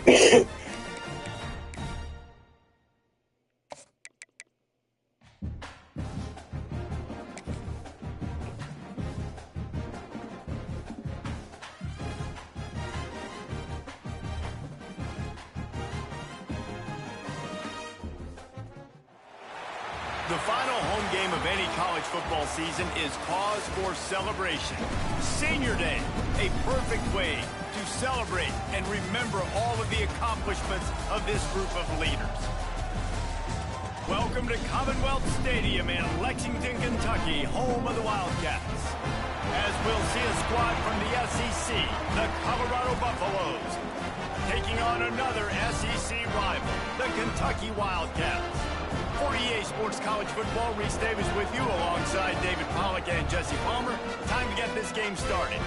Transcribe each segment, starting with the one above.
The final home game of any college football season is cause for celebration. Senior Day, a perfect way to celebrate and remember all of the accomplishments of this group of leaders. Welcome to Commonwealth Stadium in Lexington, Kentucky, home of the Wildcats. As we'll see a squad from the SEC, the Colorado Buffaloes, taking on another SEC rival, the Kentucky Wildcats. For EA Sports College Football, Reese Davis with you alongside David Pollack and Jesse Palmer. Time to get this game started.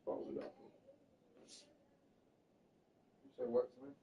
Fold it up. You said what, Smith?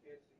can't see.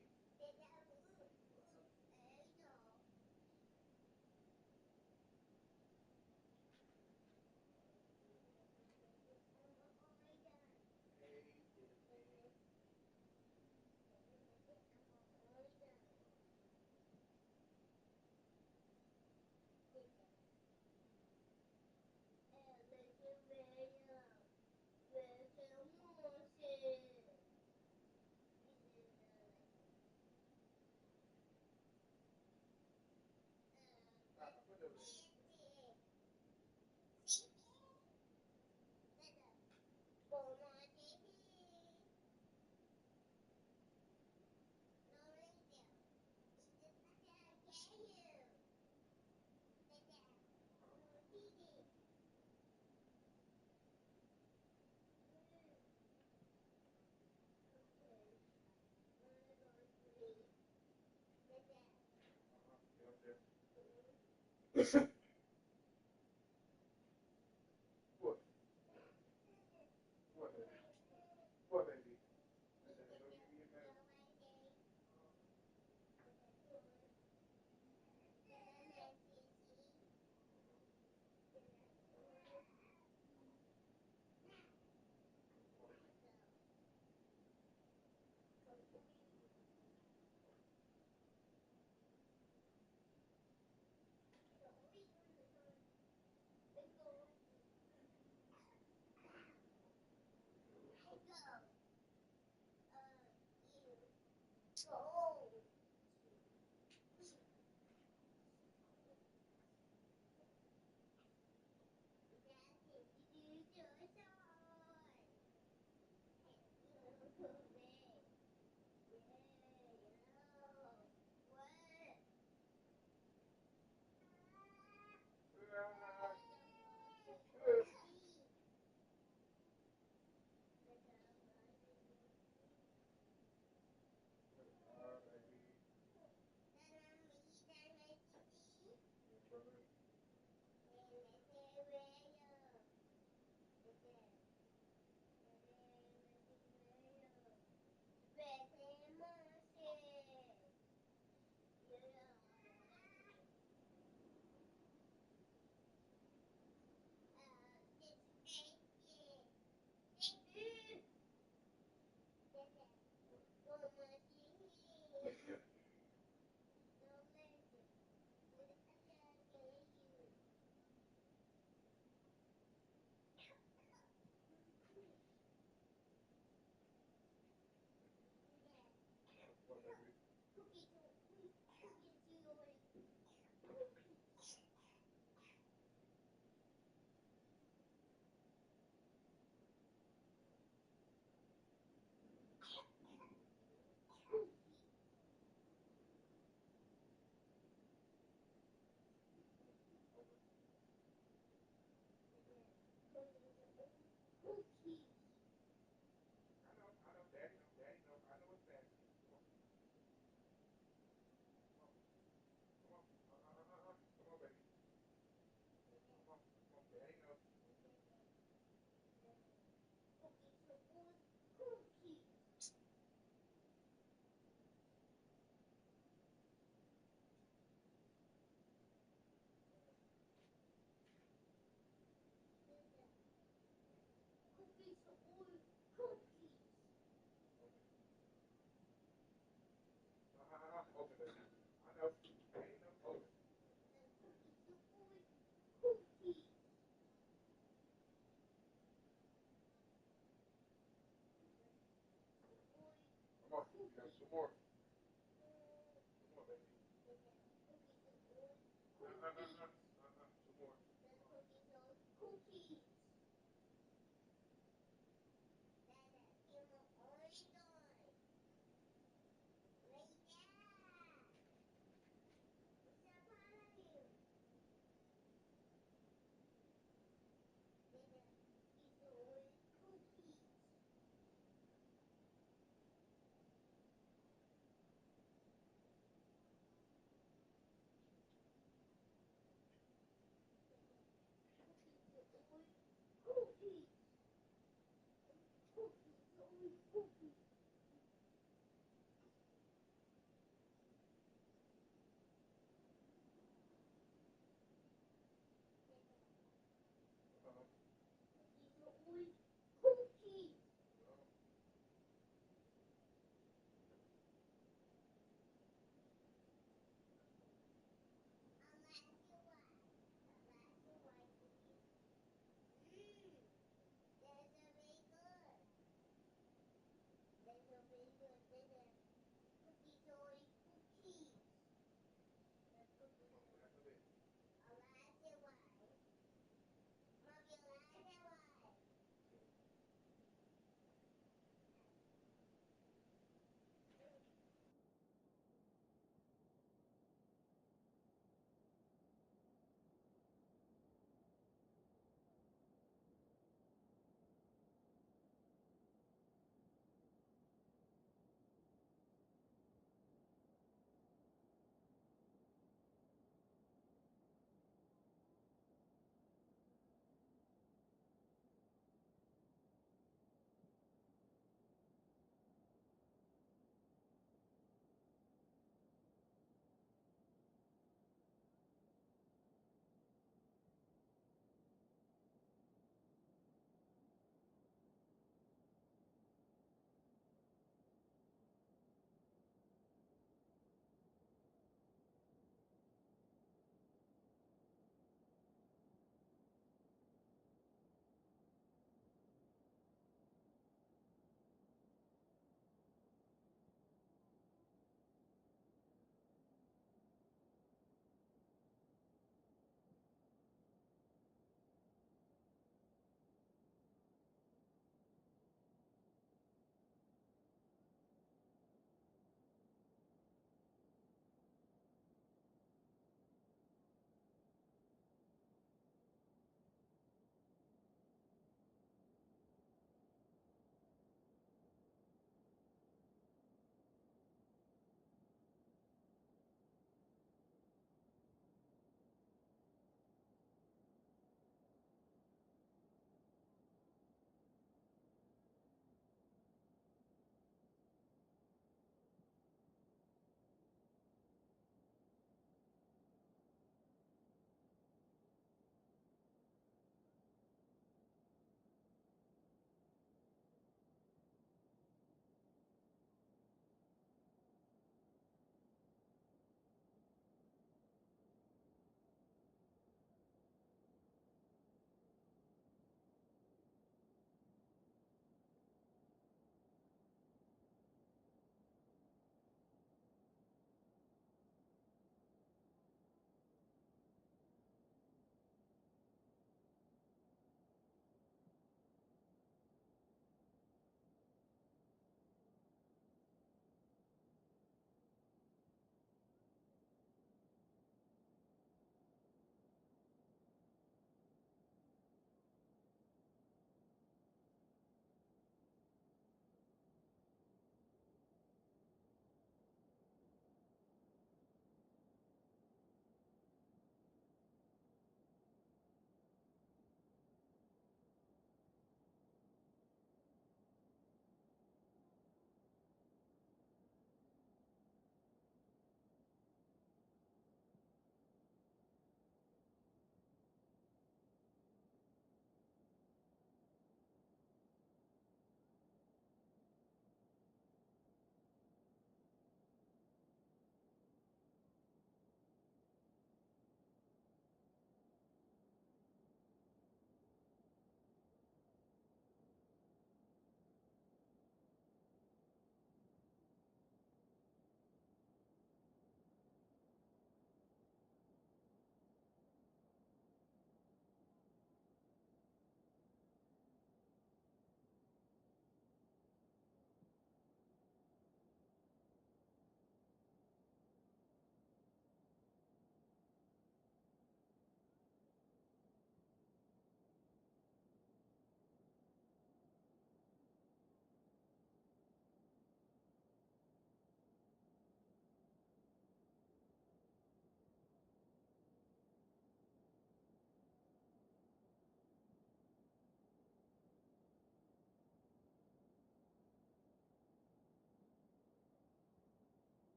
What? What, baby? What, baby? I said, go give me a medicine. Some more. Come on, baby. Some more.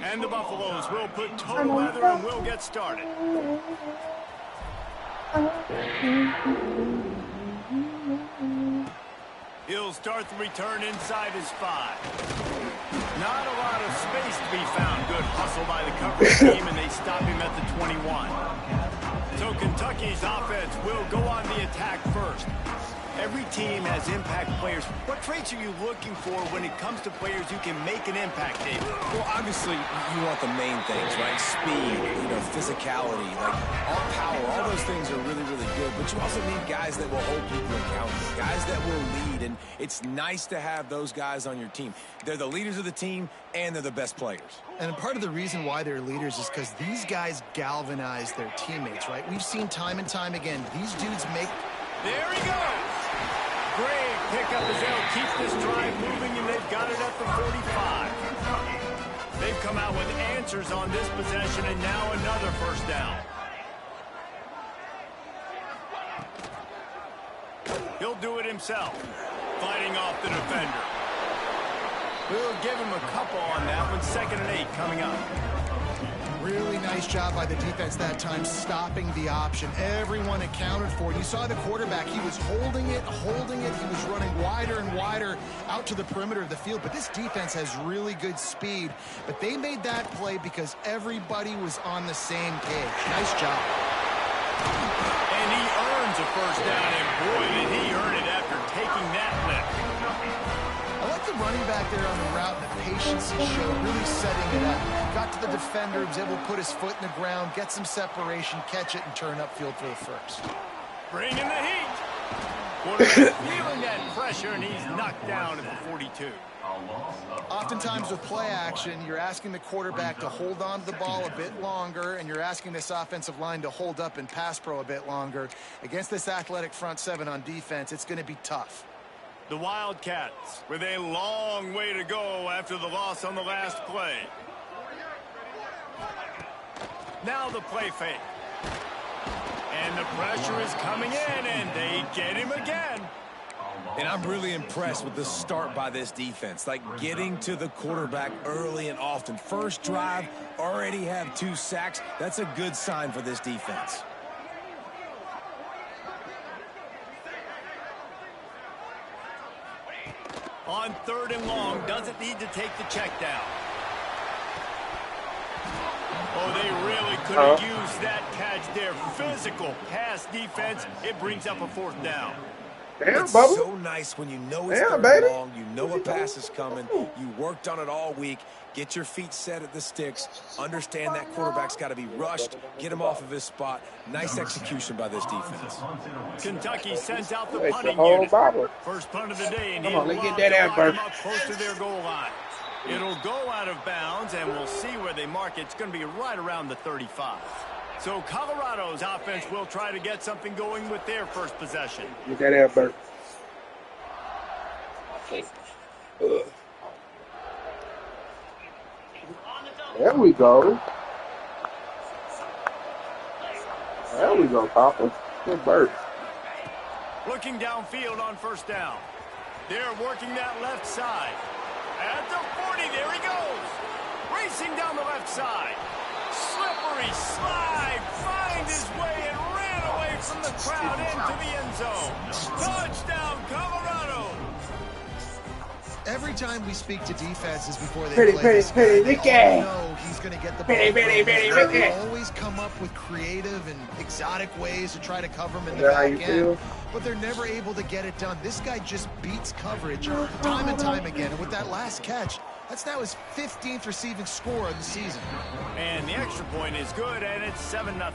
And the Buffaloes will put total weather and will get started. He'll start the return inside his 5. Not a lot of space to be found. Good hustle by the coverage team, and they stop him at the 21. So Kentucky's offense will go on the attack first. Every team has impact players. What traits are you looking for when it comes to players who can make an impact, David? Well, obviously, you want the main things, right? Speed, physicality, like all power, all those things are really, really good. But you also need guys that will hold people accountable, guys that will lead. And it's nice to have those guys on your team. They're the leaders of the team, and they're the best players. And part of the reason why they're leaders is because these guys galvanize their teammates, right? We've seen time and time again, these dudes make... There he goes! Great pickup as they'll keep this drive moving, and they've got it at the 45. They've come out with answers on this possession, and now another first down. He'll do it himself, fighting off the defender. We'll give him a couple on that one. 2nd and 8 coming up. Really nice job by the defense that time, stopping the option. Everyone accounted for it. You saw the quarterback. He was holding it. He was running wider and wider out to the perimeter of the field. But this defense has really good speed. But they made that play because everybody was on the same page. Nice job. And he earns a first down, and boy, did he earn it after taking that lift. I like the running back there on the route, and the patience he showed, really setting it up. Got to the defender, was able to put his foot in the ground, get some separation, catch it, and turn upfield for the first. Bringing the heat. Feeling that pressure, and he's knocked down at the 42. Oftentimes with play action, you're asking the quarterback to hold on to the ball a bit longer, and you're asking this offensive line to hold up in pass pro a bit longer. Against this athletic front 7 on defense, it's going to be tough. The Wildcats with a long way to go after the loss on the last play. Now the play fake. And the pressure is coming in, and they get him again. And I'm really impressed with the start by this defense, like getting to the quarterback early and often. First drive, already have 2 sacks. That's a good sign for this defense. On 3rd and long, doesn't need to take the check down. Oh, they really could have used that catch there. Physical pass defense. It brings up a 4th down. Damn, it's Bubba. so nice when you know it's Damn, 3rd baby. and long. You know a pass is coming. You worked on it all week. Get your feet set at the sticks. Understand that quarterback's got to be rushed. Get him off of his spot. Nice execution by this defense. Kentucky sends out the It's the punting whole unit. Bobber. First punt of the day, and Come he'll on, let's lock get that out them first. up close to their goal line. It'll go out of bounds, and we'll see where they mark it. It's going to be right around the 35. So Colorado's offense will try to get something going with their first possession. Get that out, Bert. There we go. There we go, Papa. Good Bert. Looking downfield on first down. They're working that left side. At the 40, there he goes. Racing down the left side. Slippery slide. Finds his way and ran away from the crowd into the end zone. Touchdown, Colorado. Every time we speak to defenses before they Pretty, play pretty, this pretty, guy, Ricky. they all know he's going to get the ball. Pretty, pretty, pretty, They Ricky. always come up with creative and exotic ways to try to cover him in Is the that how back you end, feel? but they're never able to get it done. This guy just beats coverage time and time again, and with that last catch, that's now his 15th receiving score of the season. And the extra point is good, and it's 7-0.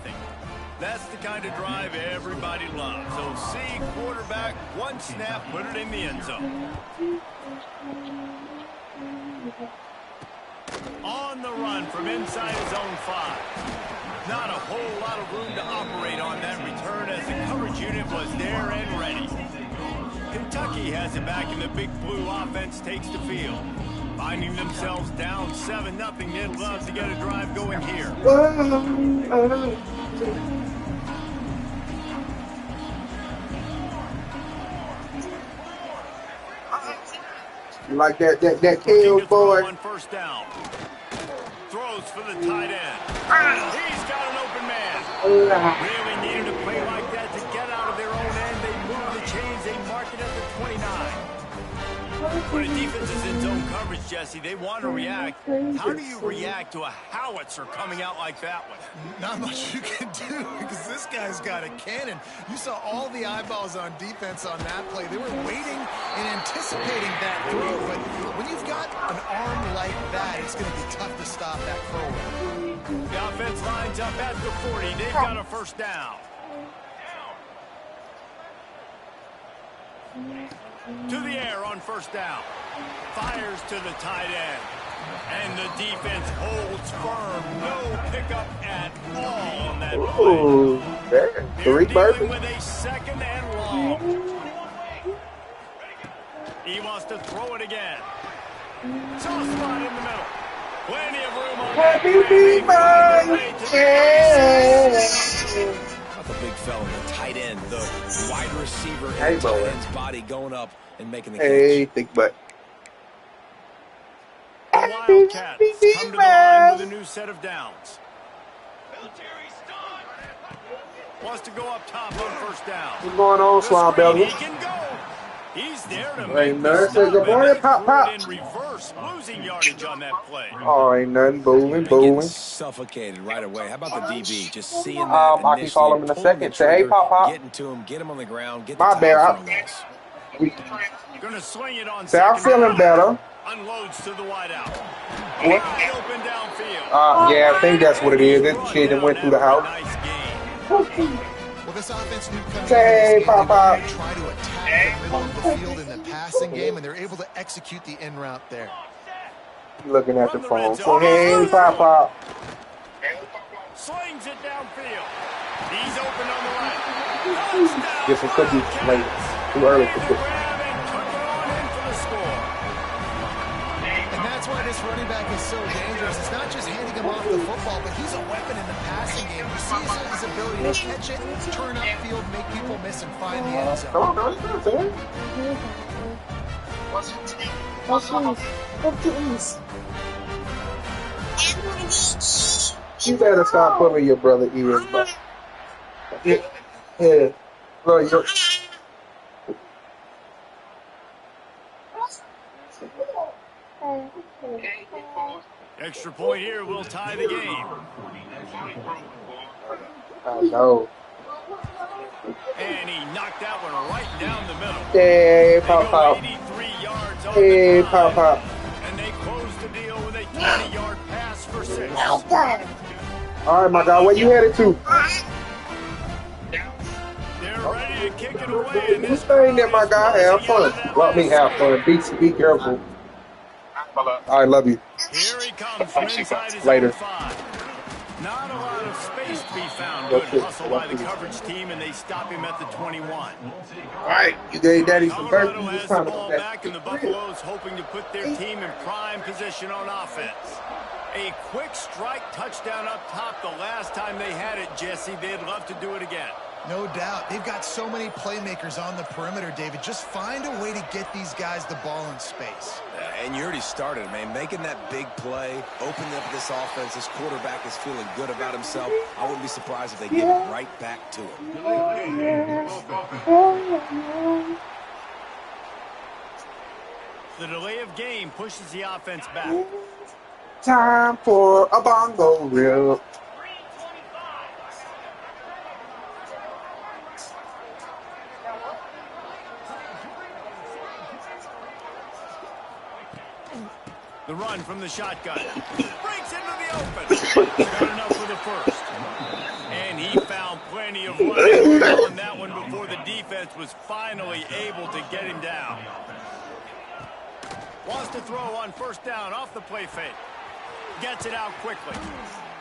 That's the kind of drive everybody loves. So see quarterback, one snap, put it in the end zone. On the run from inside his own 5. Not a whole lot of room to operate on that return as the coverage unit was there and ready. Kentucky has it back, and the big blue offense takes the field. Finding themselves down 7-0, they'd love to get a drive going here. Like that KO boy. On first down. Throws for the tight end. He's got an open man. Really needed a play like that to get out of their own end. They move the chains. They mark it at the 29. When a defense is in zone coverage, Jesse, they want to react. How do you react to a howitzer coming out like that one? Not much you can do because this guy's got a cannon. You saw all the eyeballs on defense on that play. They were waiting and anticipating that throw, but when you've got an arm like that, it's going to be tough to stop that curl. The offense lines up at the 40. They've got a first down. To the air on first down. Fires to the tight end. And the defense holds firm. No pickup at all on that play. They're dealing with a second and long. He wants to throw it again. Soft spot in the middle. Plenty of room on that play. The big fella, the tight end, the wide receiver, and the tight end's body going up and making the catch. Hey, thick butt. The Wildcats come to the line with a new set of downs. Wants to go up top on first down. What's going on, Slime Belly? He can go. He's there to Ain't make the nothing. Good morning, pop, pop. in reverse, losing yardage on that play. Oh, ain't nothing. Bowling, bowling. Suffocated right away. How about the DB? Just seeing that I can call him in a second. Say, hey, pop, pop. Getting to him, get him on the ground, get My the bad. Gonna swing it on. Say, I'm feeling better. Unloads to the wideout. What? Open downfield. Yeah, I think that's what it is. That shit that went through the house. Nice game. Well, this offense knew coming Say, into this game, pop, pop. they try to attack the middle of the field in the passing game, and they're able to execute the en route there. Looking at the phone. So, hey, pop, pop. Slings it downfield. He's open on the right. Touchdown. Get some cookies late. Too early for cookies. And that's why this running back is so dangerous. It's not just handing him off the football, but he's a weapon in the passing game. You see his ability to catch it, turn upfield, make people miss, and find the end zone. Come on, come on, you better stop pulling your brother ears back. Yeah. Look, you're... Extra point here will tie the game. I know. And he knocked that one right down the middle. Hey, pop, pop. 83 yards on Hey, the pop, pop. And they close the deal with a 20-yard pass for 6. All right, my guy, where you headed to? They're ready to kick it away. And This thing there, my guy, have fun. Well, me have fun. Be careful. I love you. Here he comes from inside his Later. own 5. Not a lot of space to be found. Good hustle by the coverage team, and they stop him at the 21. All right, you gave Daddy some Colorado birthday. has the ball back, and the Buffaloes hoping to put their team in prime position on offense. A quick strike touchdown up top the last time they had it, Jesse. They'd love to do it again. No doubt. They've got so many playmakers on the perimeter, David. Just find a way to get these guys the ball in space. And you already started, man. Making that big play, opening up this offense. This quarterback is feeling good about himself. I wouldn't be surprised if they give it right back to him. The delay of game pushes the offense back. Time for a bongo reel. The run from the shotgun. Breaks into the open. Got enough for the first. And he found plenty of running on that one before the defense was finally able to get him down. Wants to throw on first down off the play fake. Gets it out quickly.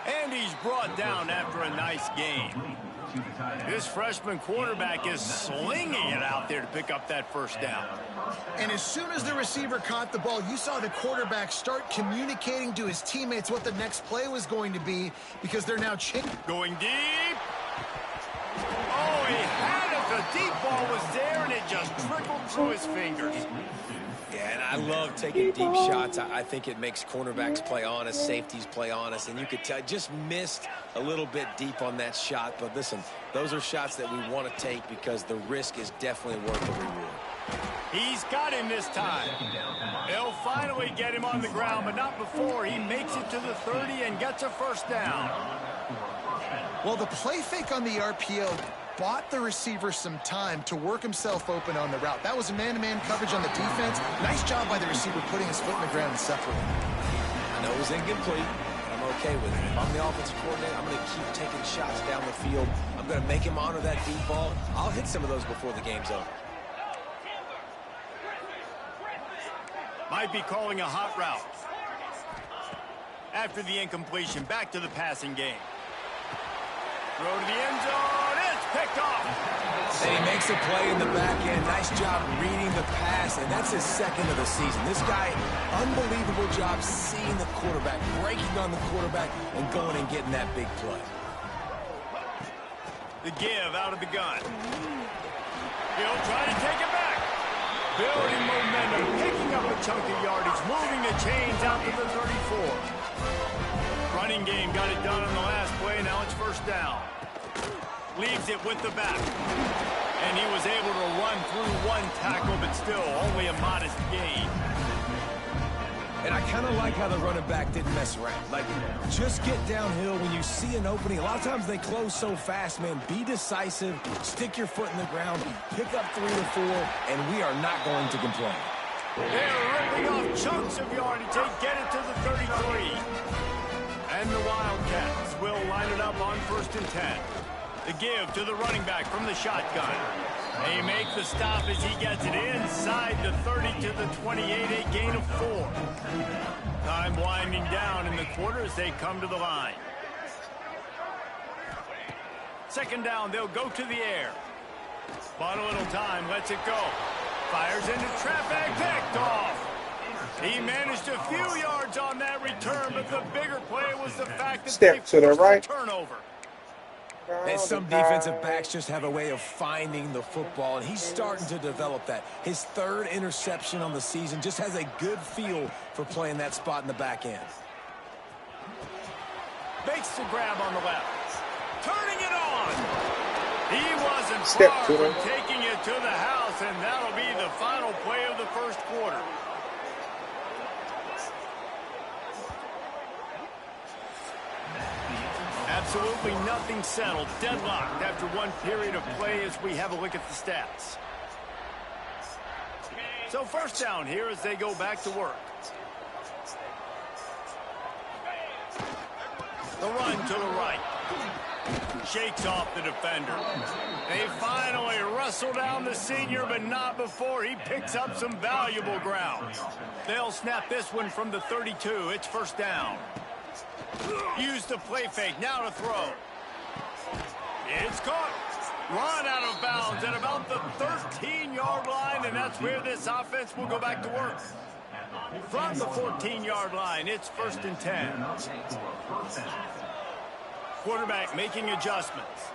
And he's brought down after a nice game. This freshman quarterback is slinging it out there to pick up that first down. And as soon as the receiver caught the ball, you saw the quarterback start communicating to his teammates what the next play was going to be because they're now going deep. Oh, he had it. The deep ball was there, and it just trickled through his fingers. Yeah, and I love taking deep shots. I think it makes cornerbacks play honest, safeties play honest, and you could tell just missed a little bit deep on that shot. But listen, those are shots that we want to take because the risk is definitely worth the reward. He's got him this time. They'll finally get him on the ground, but not before he makes it to the 30 and gets a first down. Well, the play fake on the RPO bought the receiver some time to work himself open on the route. That was a man-to-man coverage on the defense. Nice job by the receiver putting his foot in the ground and separating. I know it was incomplete, but I'm okay with it. If I'm the offensive coordinator, I'm going to keep taking shots down the field. I'm going to make him honor that deep ball. I'll hit some of those before the game's over. Might be calling a hot route. After the incompletion, back to the passing game. Throw to the end zone. It's picked off. And he makes a play in the back end. Nice job reading the pass, and that's his second of the season. This guy, unbelievable job seeing the quarterback, breaking on the quarterback, and going and getting that big play. The give out of the gun. He'll try to take it back. Building momentum, picking up a chunk of yardage, moving the chains out to the 34. Running game got it done on the last play. Now it's first down. Leaves it with the back. And he was able to run through one tackle, but still only a modest gain. And I kind of like how the running back didn't mess around. Like, just get downhill when you see an opening. A lot of times they close so fast, man. Be decisive, stick your foot in the ground, pick up 3 or 4, and we are not going to complain. They're ripping off chunks of yardage. They get it to the 33. And the Wildcats will line it up on 1st and 10. The give to the running back from the shotgun. They make the stop as he gets it inside the 30 to the 28, a gain of 4. Time winding down in the quarter as they come to the line. Second down, they'll go to the air. Bought a little time, lets it go. Fires into traffic, picked off. He managed a few yards on that return, but the bigger play was the fact that Step to the right. Turnover. And some defensive backs just have a way of finding the football, and he's starting to develop that. His 3rd interception on the season, just has a good feel for playing that spot in the back end. Makes the grab on the left. Turning it on. He wasn't Step far to from it. taking it to the house, and that'll be the final play of the first quarter. Absolutely nothing settled. Deadlocked after one period of play as we have a look at the stats. So first down here as they go back to work. The run to the right. Shakes off the defender. They finally wrestle down the senior, but not before he picks up some valuable ground. They'll snap this one from the 32. It's first down. Use the play fake, now to throw. It's caught. Run out of bounds at about the 13-yard line, and that's where this offense will go back to work. From the 14-yard line, it's 1st and 10. Quarterback making adjustments.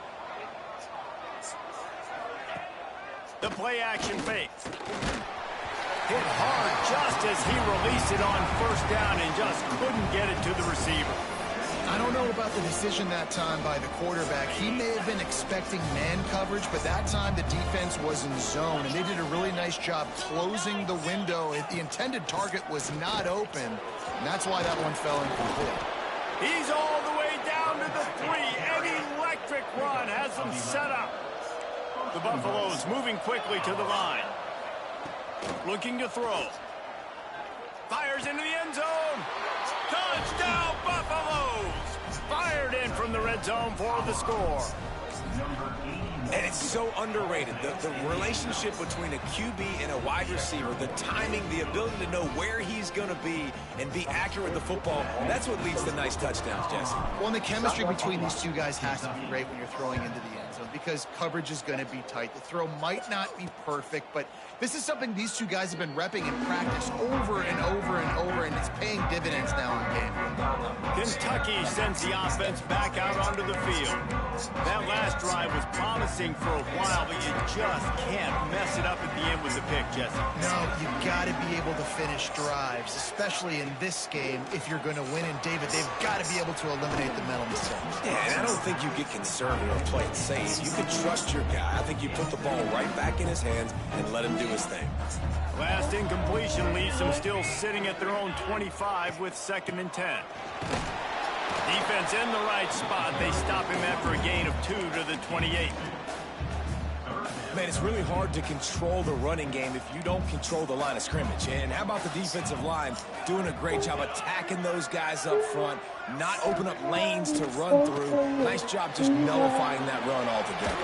The play action fake. Hit hard just as he released it on first down and just couldn't get it to the receiver. I don't know about the decision that time by the quarterback. He may have been expecting man coverage, but that time the defense was in zone, and they did a really nice job closing the window. The intended target was not open, and that's why that one fell incomplete. He's all the way down to the 3. An electric run has them set up. The Buffaloes moving quickly to the line. Looking to throw. Fires into the end zone. Touchdown, Buffaloes! Fired in from the red zone for the score. And it's so underrated. The relationship between a QB and a wide receiver, the timing, the ability to know where he's going to be and be accurate with the football, that's what leads to nice touchdowns, Jesse. Well, and the chemistry between these two guys has to be great when you're throwing into the end zone because coverage is going to be tight. The throw might not be perfect, but this is something these two guys have been repping in practice over and over and over, and it's paying dividends now on game. Kentucky sends the offense back out onto the field. That last drive was promising for a while, but you just can't mess it up at the end with the pick, Jesse. No, you got to be able to finish drives, especially in this game. If you're going to win, and David, they've got to be able to eliminate the mental mistakes. Yeah, and I don't think you get conservative or play it safe. You can trust your guy. I think you put the ball right back in his hands and let him do his thing. Last incompletion leaves them still sitting at their own 25 with 2nd and 10. Defense in the right spot. They stop him after a gain of 2 to the 28. Man, it's really hard to control the running game if you don't control the line of scrimmage. And how about the defensive line doing a great job attacking those guys up front, not open up lanes to run through. Nice job just nullifying that run altogether.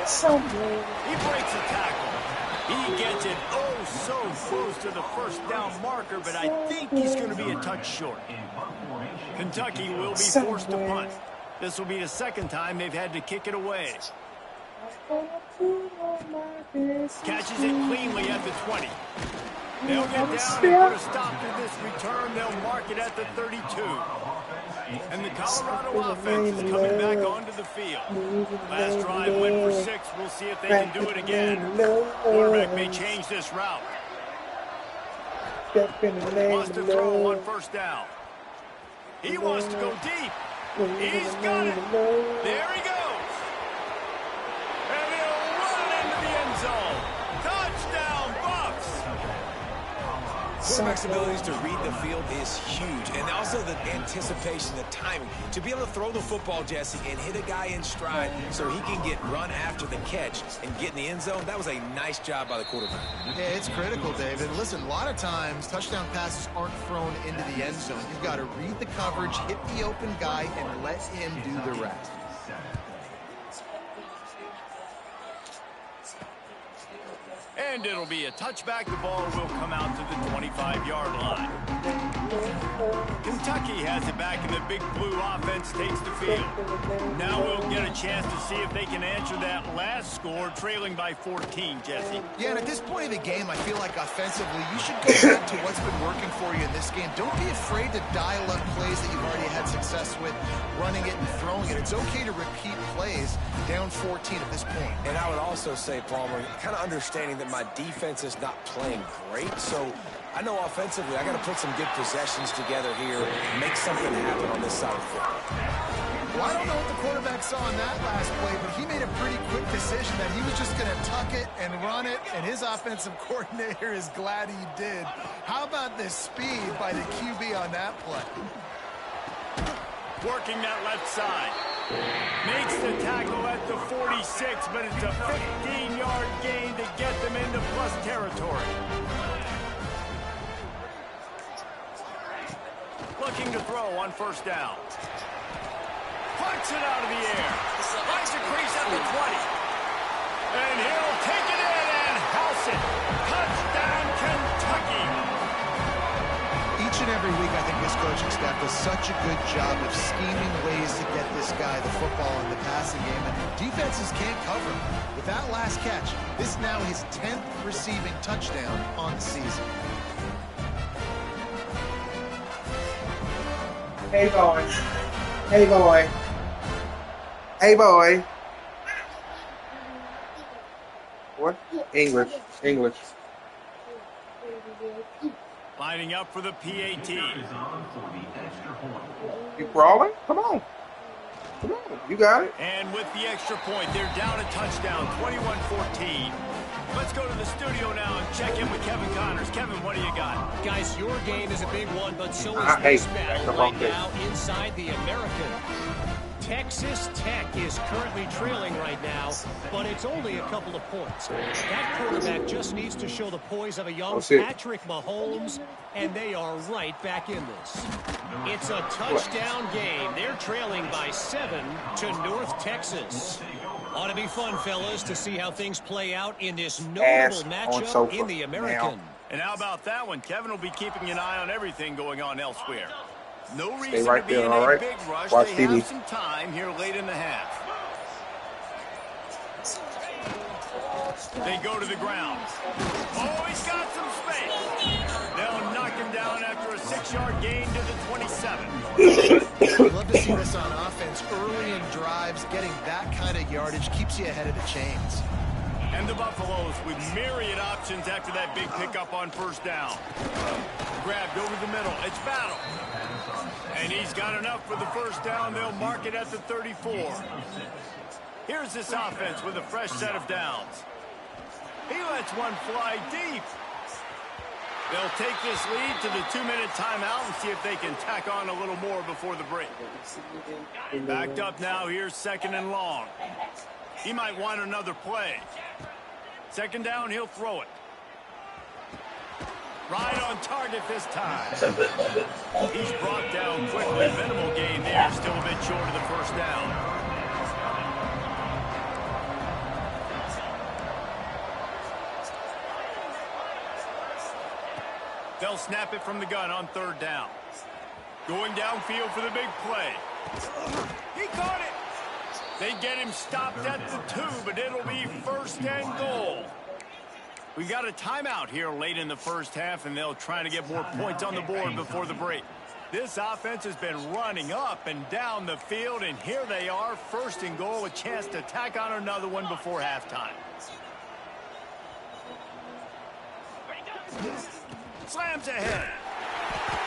He breaks a tackle. He gets it so close to the first down marker, but I think he's going to be a touch short. Kentucky will be forced to punt. This will be the 2nd time they've had to kick it away. Catches it cleanly at the 20. They'll get down and put a stop to this return. They'll mark it at the 32. And the Colorado offense is coming back onto the field. Last drive went for 6. We'll see if they can do it again. Quarterback may change this route. Wants to throw on 1st down. He wants to go deep. He's got it. There he goes. And he'll run it into the end zone. Touchdown, Buffs. Quarterback's abilities to read the field is huge, and also the anticipation, the timing. To be able to throw the football, Jesse, and hit a guy in stride so he can get run after the catch and get in the end zone, that was a nice job by the quarterback. Yeah, it's critical, David. Listen, a lot of times touchdown passes aren't thrown into the end zone. You've got to read the coverage, hit the open guy, and let him do the rest. And it'll be a touchback. The ball will come out to the 25-yard line. Kentucky has it back, and the big blue offense takes the field. Now we'll get a chance to see if they can answer that last score, trailing by 14, Jesse. Yeah, and at this point of the game, I feel like offensively, you should go back to what's been working for you in this game. Don't be afraid to dial up plays that you've already had success with, running it and throwing it. It's okay to repeat plays down 14 at this point. And I would also say, Palmer, kind of understanding that my defense is not playing great, so I know offensively I got to put some good possessions together here and make something happen on this side of the football. Well, I don't know what the quarterback saw in that last play, but he made a pretty quick decision that he was just going to tuck it and run it, and his offensive coordinator is glad he did. How about the speed by the QB on that play? Working that left side. Makes the tackle at the 46, but it's a 15-yard gain to get them into plus territory. Looking to throw on 1st down. Punts it out of the air. Finds a crease at the 20. And he'll take it in and house it. Touchdown, Kentucky. Each and every week, I think this coaching staff does such a good job of scheming ways to get this guy the football in the passing game, and defenses can't cover him. With that last catch, this is now his 10th receiving touchdown on the season. Hey, boy. Hey, boy. Hey, boy. What? English. English. Lining up for the PAT. You crawling? Come on. Come on. You got it. And with the extra point, they're down a touchdown, 21-14. Let's go to the studio now and check in with Kevin Connors. Kevin, what do you got? Guys, your game is a big one, but so is this battle right now inside the American. Texas Tech is currently trailing right now, but it's only a couple of points. That quarterback just needs to show the poise of a young Patrick Mahomes, and they are right back in this. It's a touchdown game. They're trailing by 7 to North Texas. Ought to be fun, fellas, to see how things play out in this notable matchup in the American. And how about that one? Kevin will be keeping an eye on everything going on elsewhere. No reason right to be there, in all a right? big rush. Watch they TV. have some time here late in the half. They go to the ground. Oh, he's got some space. They'll knock him down after a 6-yard gain to the 27. I'd love to see this on offense. Early in drives, getting that kind of yardage keeps you ahead of the chains. And the Buffaloes with myriad options after that big pickup on first down. Grabbed over the middle. It's Battle. And he's got enough for the first down. They'll mark it at the 34. Here's this offense with a fresh set of downs. He lets one fly deep. They'll take this lead to the 2-minute timeout and see if they can tack on a little more before the break. Backed up now. Here's 2nd and long. He might want another play. 2nd down, he'll throw it. Right on target this time. He's brought down quickly. Minimal gain there. Still a bit short of the first down. They'll snap it from the gun on 3rd down. Going downfield for the big play. He caught it. They get him stopped at the 2, but it'll be 1st and goal. We got a timeout here late in the first half, and they'll try to get more points on the board before the break. This offense has been running up and down the field, and here they are, 1st and goal, a chance to tack on another one before halftime. Slams ahead.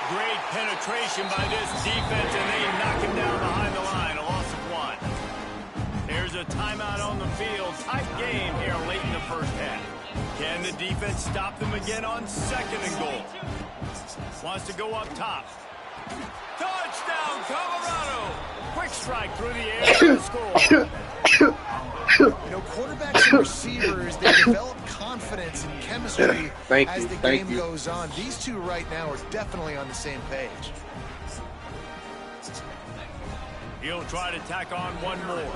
Great penetration by this defense, and they knock him down behind the line. A loss of 1. There's a timeout on the field. Tight game here late in the first half. Can the defense stop them again on 2nd and goal? Wants to go up top. Touchdown, Colorado! Quick strike through the air to score. You know, quarterbacks and receivers, they develop confidence and chemistry as the game goes on. These two right now are definitely on the same page. He'll try to tack on one more.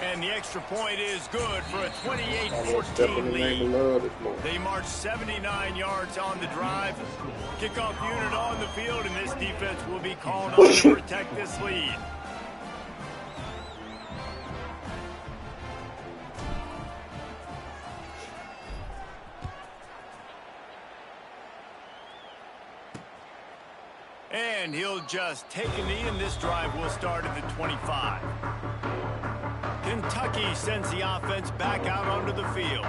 And the extra point is good for a 28-14 lead. They march 79 yards on the drive. Kickoff unit on the field, and this defense will be called on to protect this lead. And he'll just take a knee, and this drive will start at the 25. Kentucky sends the offense back out onto the field.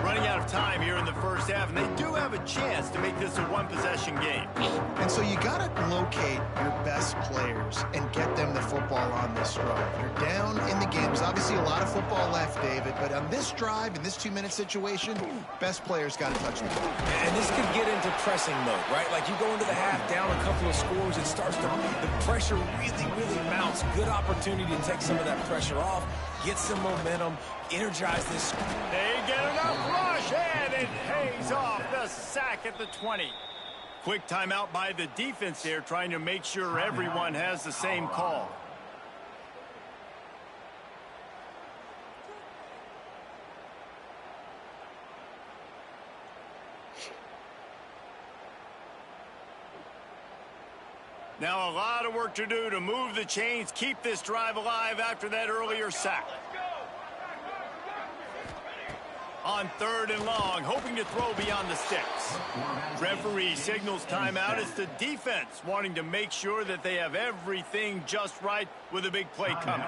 Running out of time here in the first half, and they do have a chance to make this a one-possession game. And so you got to locate your best players and get them the football on this drive. You're down in the game. There's obviously a lot of football left, David, but on this drive, in this 2-minute situation, best players got to touch the ball. And this could get into pressing mode, right? Like you go into the half down a couple of scores, it starts to, the pressure really mounts. Good opportunity to take some of that pressure off, get some momentum, energize this. They get enough rush, and it pays off the sack at the 20. Quick timeout by the defense there, trying to make sure everyone has the same call. Now a lot of work to do to move the chains, keep this drive alive after that earlier sack. On 3rd and long, hoping to throw beyond the sticks. Referee signals timeout. It's the defense wanting to make sure that they have everything just right with a big play coming.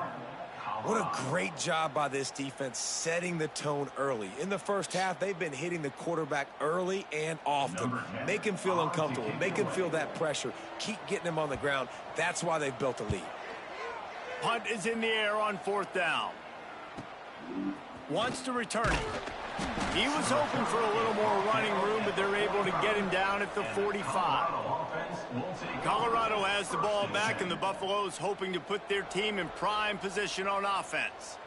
What a great job by this defense setting the tone early. In the first half, they've been hitting the quarterback early and often. Make him feel uncomfortable. Make him feel that pressure. Keep getting him on the ground. That's why they've built a lead. Punt is in the air on 4th down. Wants to return it. He was hoping for a little more running room, but they're able to get him down at the 45. Colorado has the ball back, and the Buffaloes hoping to put their team in prime position on offense.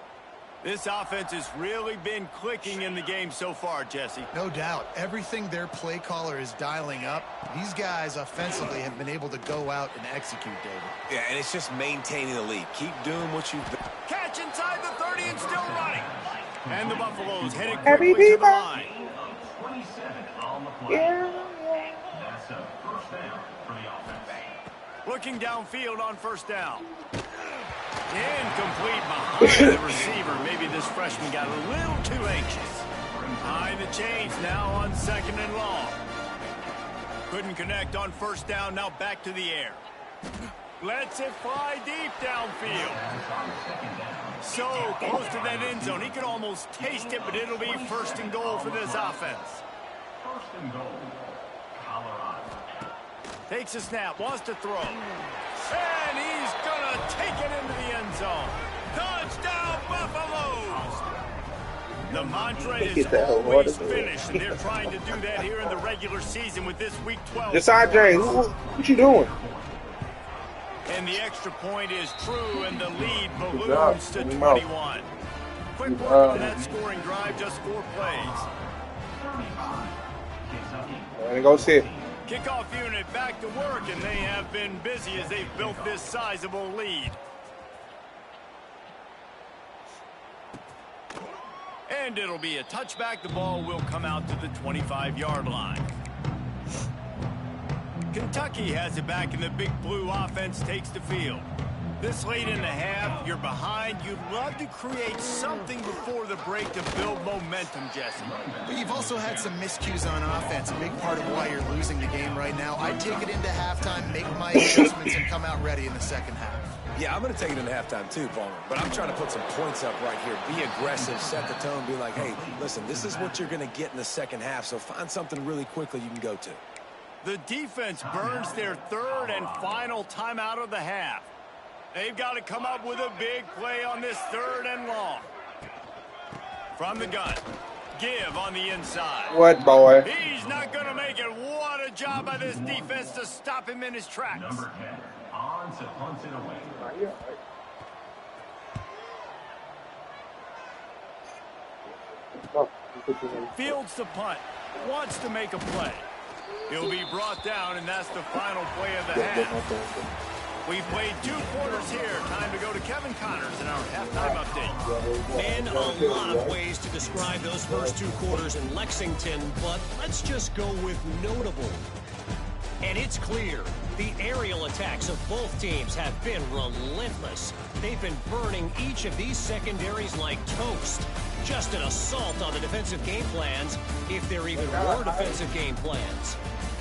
This offense has really been clicking in the game so far, Jesse. No doubt. Everything their play caller is dialing up, these guys offensively have been able to go out and execute, David. Yeah, and it's just maintaining the lead. Keep doing what you've done. Catch inside the 30 and still running. And the Buffaloes heading quickly to the line. Looking downfield on 1st down. Incomplete behind the receiver. Maybe this freshman got a little too anxious. Behind the chains now on 2nd and long. Couldn't connect on 1st down. Now back to the air. Lets it fly deep downfield. So close to that end zone. He could almost taste it, but it'll be 1st and goal for this offense. 1st and goal. Colorado. Takes a snap, wants to throw. And he's going to take it into the end zone. Touchdown, Buffaloes! The mantra is always finish, and they're trying to do that here in the regular season with this Week 12. Decide, James. What you doing? And the extra point is true, and the lead balloons to 21. Quick work on that scoring drive, just 4 plays. And go sit. Kickoff unit back to work, and they have been busy as they've built this sizable lead. And it'll be a touchback. The ball will come out to the 25-yard line. Kentucky has it back, and the Big Blue offense takes the field. This late in the half, you're behind. You'd love to create something before the break to build momentum, Jesse. But you've also had some miscues on offense, a big part of why you're losing the game right now. I'd take it into halftime, make my adjustments, and come out ready in the 2nd half. Yeah, I'm going to take it into halftime too, Palmer. But I'm trying to put some points up right here. Be aggressive, set the tone, be like, hey, listen, this is what you're going to get in the 2nd half, so find something really quickly you can go to. The defense burns their 3rd and final timeout of the half. They've got to come up with a big play on this 3rd and long. From the gun. Give on the inside. What, boy? He's not going to make it. What a job by this defense to stop him in his tracks. Number 10 on to punt it away. Fields the punt. Wants to make a play. He'll be brought down, and that's the final play of the half. We've played 2 quarters here. Time to go to Kevin Connors in our halftime update. And a lot of ways to describe those first 2 quarters in Lexington, but let's just go with notable. And it's clear, the aerial attacks of both teams have been relentless. They've been burning each of these secondaries like toast. Just an assault on the defensive game plans, if there even were defensive game plans.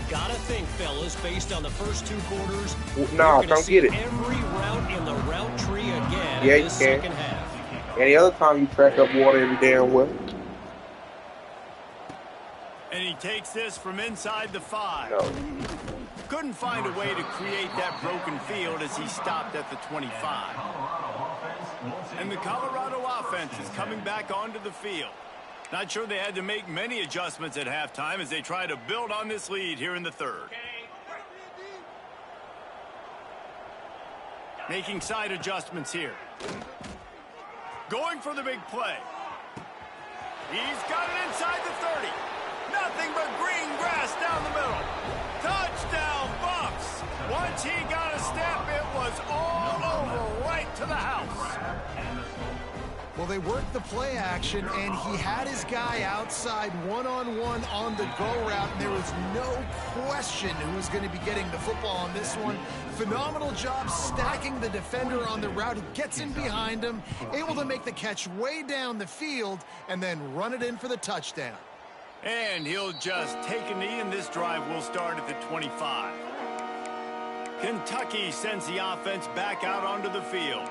Gotta think, fellas, based on the first 2 quarters, no, don't get it. Every route in the route tree again yeah, in this 2nd half. Any other time you track up water every damn well. And he takes this from inside the 5. No. Couldn't find a way to create that broken field as he stopped at the 25. And the Colorado offense is coming back onto the field. Not sure they had to make many adjustments at halftime as they try to build on this lead here in the 3rd. Making side adjustments here. Going for the big play. He's got it inside the 30. Nothing but green grass down the middle. Touchdown, Bucks. Once he got a step, it was all over right to the house. Well, they worked the play action, and he had his guy outside one-on-one on the go route, and there was no question who was going to be getting the football on this one. Phenomenal job stacking the defender on the route. He gets in behind him, able to make the catch way down the field, and then run it in for the touchdown. And he'll just take a knee, and this drive will start at the 25. Kentucky sends the offense back out onto the field.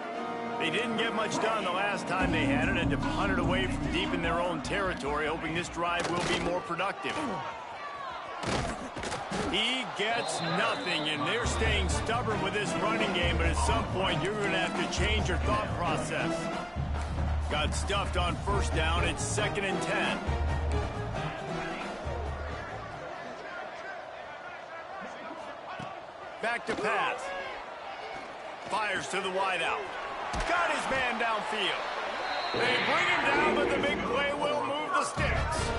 They didn't get much done the last time they had it, and to punt it away from deep in their own territory, hoping this drive will be more productive. He gets nothing, and they're staying stubborn with this running game, but at some point you're going to have to change your thought process. Got stuffed on 1st down. It's 2nd and 10. Back to pass. Fires to the wideout. Got his man downfield. They bring him down, but the big play will move the sticks.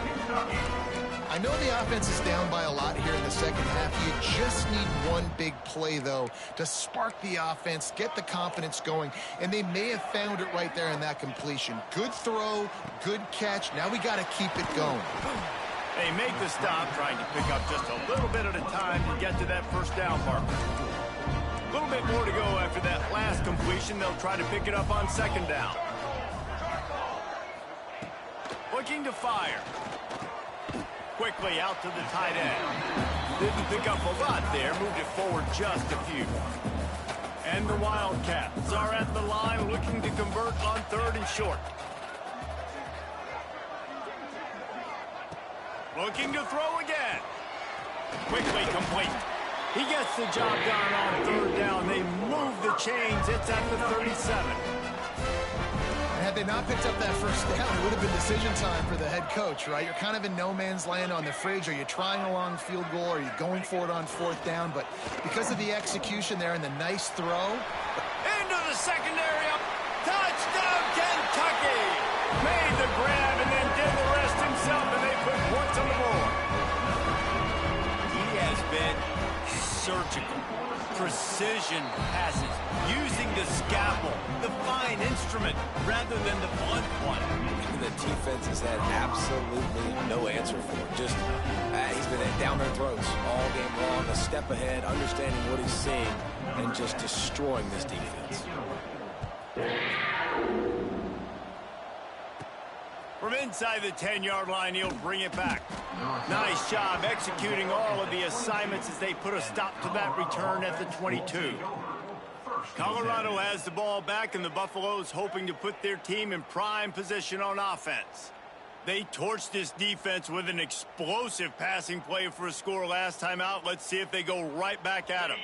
I know the offense is down by a lot here in the 2nd half. You just need one big play, though, to spark the offense, get the confidence going, and they may have found it right there in that completion. Good throw, good catch. Now we got to keep it going. They make the stop, trying to pick up just a little bit at a time to get to that 1st down marker. A little bit more to go after that last completion. They'll try to pick it up on second down. Looking to fire. Quickly out to the tight end. Didn't pick up a lot there. Moved it forward just a few. And the Wildcats are at the line looking to convert on 3rd and short. Looking to throw again. Quickly complete. He gets the job done on 3rd down. They move the chains. It's at the 37. Had they not picked up that first down, it would have been decision time for the head coach, right? You're kind of in no man's land on the fridge. Are you trying a long field goal? Are you going for it on 4th down? But because of the execution there and the nice throw. Into the secondary. Touchdown, Kentucky! Made the grab and then did the rest himself, and they put points on the board. He has been surgical. Precision passes, using the scalpel, the fine instrument, rather than the blunt one. The defense has had absolutely no answer for it. Just, he's been down their throats all game long, a step ahead, understanding what he's seeing, and just destroying this defense. From inside the 10-yard line, he'll bring it back. Nice job executing all of the assignments as they put a stop to that return at the 22. Colorado has the ball back, and the Buffaloes hoping to put their team in prime position on offense. They torched this defense with an explosive passing play for a score last time out. Let's see if they go right back at him.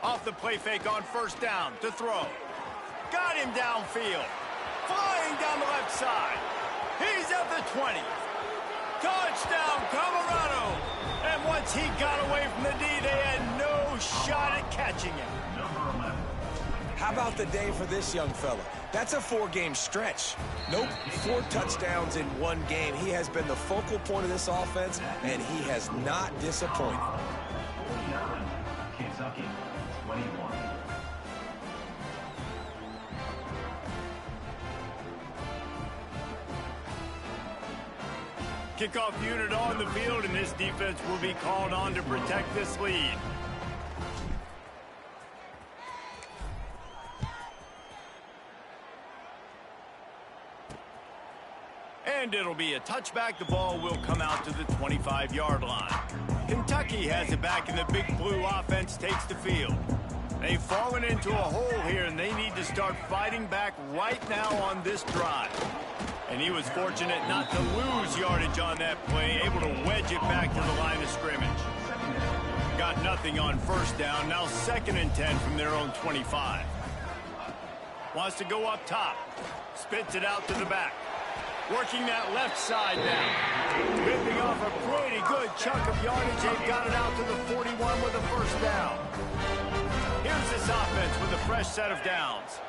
Off the play fake on 1st down to throw. Got him downfield. Flying down the left side. He's at the 20. Touchdown, Colorado. And once he got away from the D, they had no shot at catching him. How about the day for this young fella? That's a 4-game stretch. Nope, 4 touchdowns in 1 game. He has been the focal point of this offense, and he has not disappointed. Kentucky, 21. Kickoff unit on the field, and this defense will be called on to protect this lead. And it'll be a touchback. The ball will come out to the 25-yard line. Kentucky has it back, and the Big Blue offense takes the field. They've fallen into a hole here, and they need to start fighting back right now on this drive. And he was fortunate not to lose yardage on that play, able to wedge it back to the line of scrimmage. Got nothing on 1st down, now 2nd and 10 from their own 25. Wants to go up top. Spits it out to the back. Working that left side now. Ripping off a pretty good chunk of yardage. They've got it out to the 41 with a 1st down. Here's this offense with a fresh set of downs.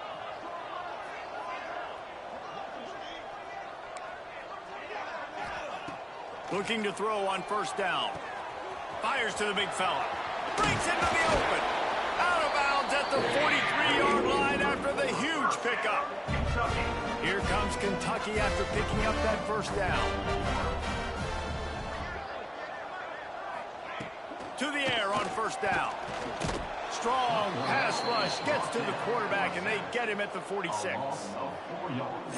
Looking to throw on 1st down. Fires to the big fella. Breaks into the open. Out of bounds at the 43-yard line after the huge pickup. Here comes Kentucky after picking up that 1st down. To the air on 1st down. Strong pass rush gets to the quarterback, and they get him at the 46.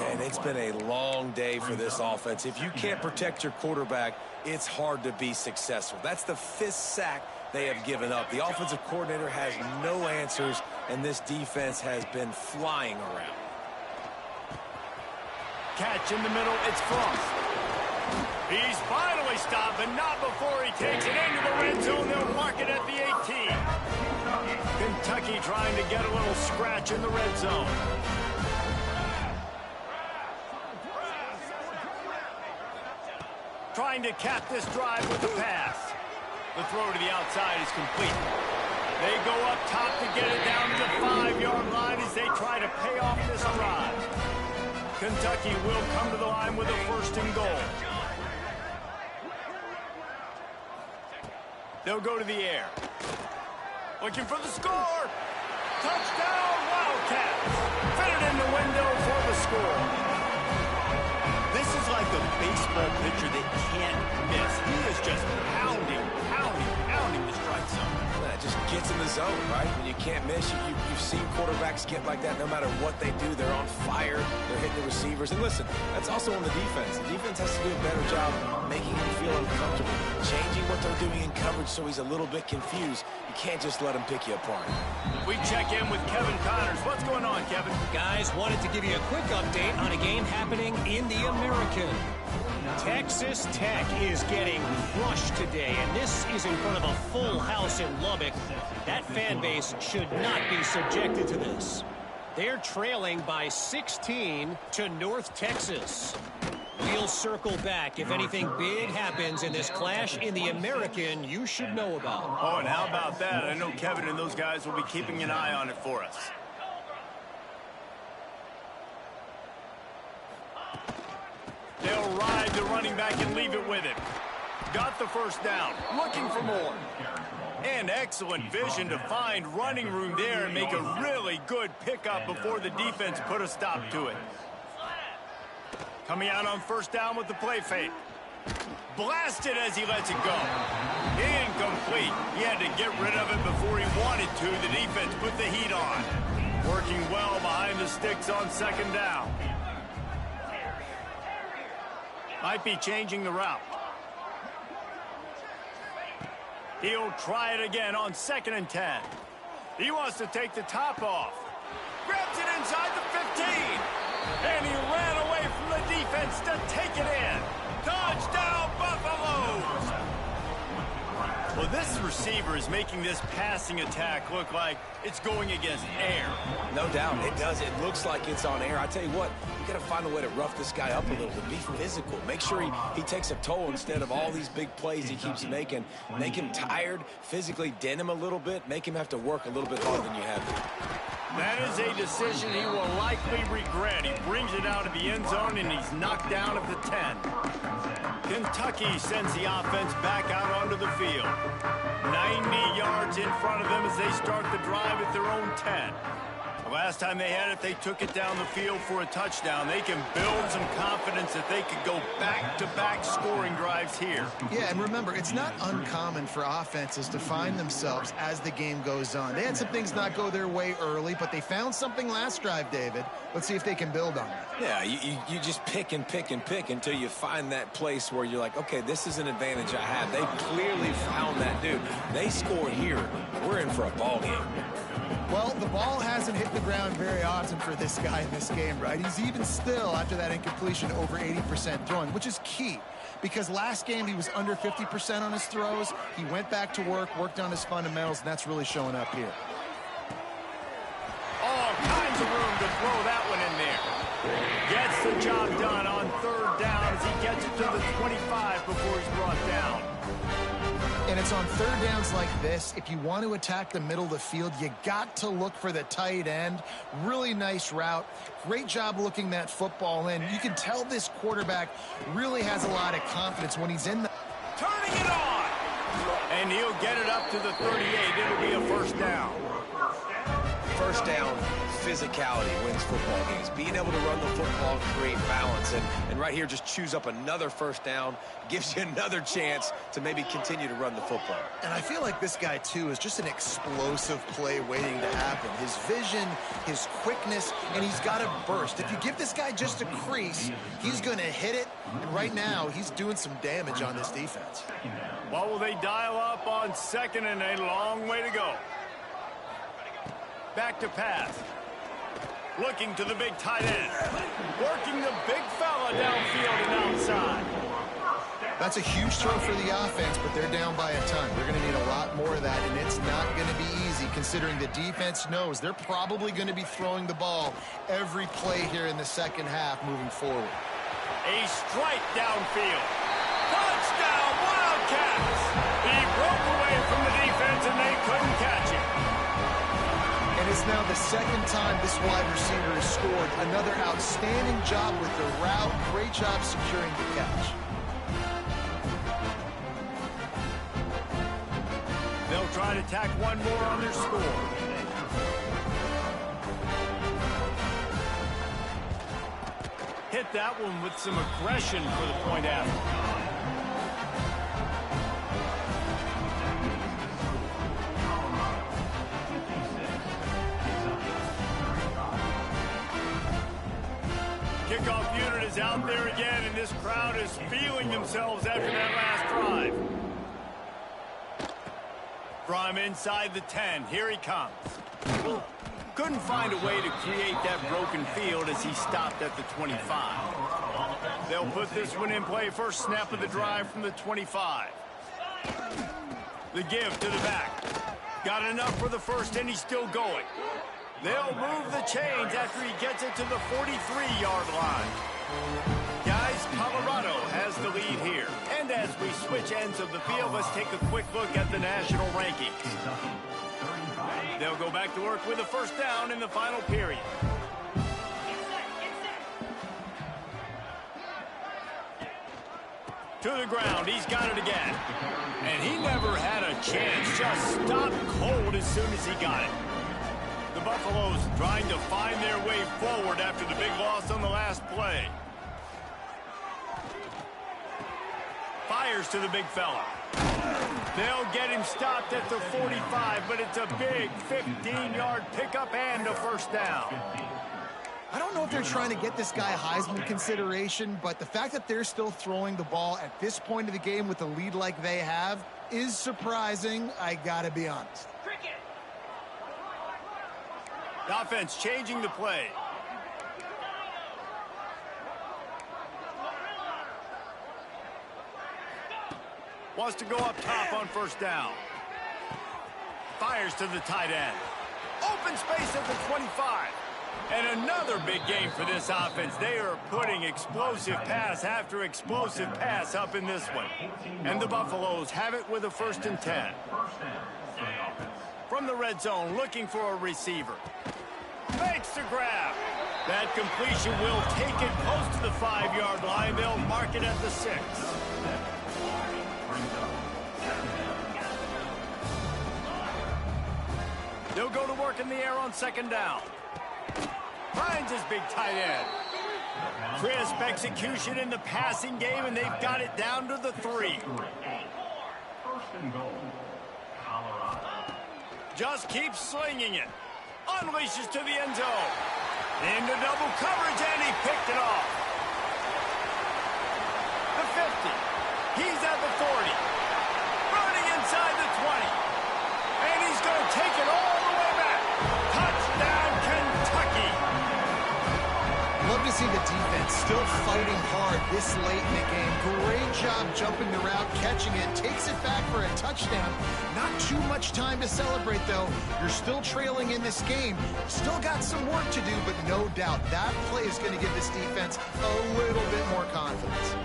And it's been a long day for this offense. If you can't protect your quarterback, it's hard to be successful. That's the 5th sack they have given up. The offensive coordinator has no answers, and this defense has been flying around. Catch in the middle, it's Frost. He's finally stopped, but not before he takes it into the red zone. They'll mark it at the 18. Kentucky trying to get a little scratch in the red zone. Trying to cap this drive with the pass. The throw to the outside is complete. They go up top to get it down to the 5-yard line as they try to pay off this drive. Kentucky will come to the line with a 1st and goal. They'll go to the air. Looking for the score. Touchdown, Wildcats. Fitted in the window for the score. This is like a baseball pitcher that can't miss. He is just pounding the zone, right? When you can't miss, you've seen quarterbacks get like that no matter what they do. They're on fire. They're hitting the receivers. And listen, that's also on the defense. The defense has to do a better job making him feel uncomfortable, changing what they're doing in coverage so he's a little bit confused. You can't just let him pick you apart. We check in with Kevin Connors. What's going on, Kevin? Guys, wanted to give you a quick update on a game happening in the American. Texas Tech is getting crushed today, and this is in front of a full house in Lubbock. That fan base should not be subjected to this. They're trailing by 16 to North Texas. We'll circle back if anything big happens in this clash in the American you should know about. Oh, and how about that? I know Kevin and those guys will be keeping an eye on it for us. They'll ride the running back and leave it with him. Got the first down. Looking for more. And excellent vision to find running room there and make a really good pickup before the defense put a stop to it. Coming out on first down with the play fake. Blasted as he lets it go. Incomplete. He had to get rid of it before he wanted to. The defense put the heat on. Working well behind the sticks on second down. Might be changing the route. He'll try it again on 2nd and 10. He wants to take the top off. Grabs it inside the 15. And he ran away from the defense to take it in. Touchdown, Buffaloes! Well, this receiver is making this passing attack look like it's going against air. No doubt, it does. It looks like it's on air. I tell you what, you got to find a way to rough this guy up a little, to be physical. Make sure he takes a toll instead of all these big plays he keeps making. Make him tired, physically dent him a little bit, make him have to work a little bit harder than you have to. That is a decision he will likely regret. He brings it out of the end zone, and he's knocked down at the 10. Kentucky sends the offense back out onto the field. 90 yards in front of them as they start the drive at their own 10. The last time they had it, they took it down the field for a touchdown. They can build some confidence that they could go back-to-back scoring drives here. Yeah, and remember, it's not uncommon for offenses to find themselves as the game goes on. They had some things not go their way early, but they found something last drive, David. Let's see if they can build on that. Yeah, you just pick and pick and pick until you find that place where you're like, okay, this is an advantage I have. They clearly found that dude. They score here. We're in for a ball game. Well, the ball hasn't hit the ground very often for this guy in this game, right? He's even still, after that incompletion, over 80% throwing, which is key. Because last game he was under 50% on his throws. He went back to worked on his fundamentals, and that's really showing up here. All kinds of room to throw that one in there. Gets the job done on 3rd down as he gets it to the 25 before he's brought down. And it's on 3rd downs like this. If you want to attack the middle of the field, you got to look for the tight end. Really nice route. Great job looking that football in. You can tell this quarterback really has a lot of confidence when he's in the... Turning it on! And he'll get it up to the 38. It'll be a first down. First down, physicality wins football games. Being able to run the football, create balance. And right here, just choose up another first down. Gives you another chance to maybe continue to run the football. And I feel like this guy, too, is just an explosive play waiting to happen. His vision, his quickness, and he's got a burst. If you give this guy just a crease, he's going to hit it. And right now, he's doing some damage on this defense. What will they dial up on 2nd and a long way to go? Back to pass. Looking to the big tight end. Working the big fella downfield and outside. That's a huge throw for the offense, but they're down by a ton. They're going to need a lot more of that, and it's not going to be easy considering the defense knows they're probably going to be throwing the ball every play here in the second half moving forward. A strike downfield. Touchdown, Wildcats! He broke away from the defense, and they couldn't catch him. And it's now the second time this wide receiver has scored. Another outstanding job with the route. Great job securing the catch. They'll try to tack one more on their score. Hit that one with some aggression for the point after. kickoff unit is out there again, and this crowd is feeling themselves after that last drive. From inside the 10, here he comes. Couldn't find a way to create that broken field as he stopped at the 25. They'll put this one in play first snap of the drive from the 25. The give to the back. Got enough for the first, and he's still going. They'll move the chains after he gets it to the 43-yard line. Guys, Colorado has the lead here. And as we switch ends of the field, let's take a quick look at the national rankings. They'll go back to work with a first down in the final period. To the ground, he's got it again. And he never had a chance, just stopped cold as soon as he got it. The Buffaloes trying to find their way forward after the big loss on the last play. Fires to the big fella. They'll get him stopped at the 45, but it's a big 15-yard pickup and a first down. I don't know if they're trying to get this guy Heisman consideration, but the fact that they're still throwing the ball at this point of the game with a lead like they have is surprising, I gotta be honest. The offense changing the play. Wants to go up top on first down. Fires to the tight end. Open space at the 25. And another big game for this offense. They are putting explosive pass after explosive pass up in this one. And the Buffaloes have it with a 1st and 10. From the red zone, looking for a receiver. Makes the grab. That completion will take it close to the 5-yard line. They'll mark it at the 6. They'll go to work in the air on 2nd down. Finds his big tight end. Crisp execution in the passing game, and they've got it down to the 3. Just keeps slinging it. Unleashes to the end zone. Into double coverage, and he picked it off. The 50. He's at the 40. Running inside the 20. And he's going to take it all the way back. Touchdown, Kentucky. Love to see the defense still fighting hard this late in the game. Great job jumping the route, catching it, takes it back for a touchdown. Not too much time to celebrate, though. You're still trailing in this game. Still got some work to do, but no doubt that play is going to give this defense a little bit more confidence.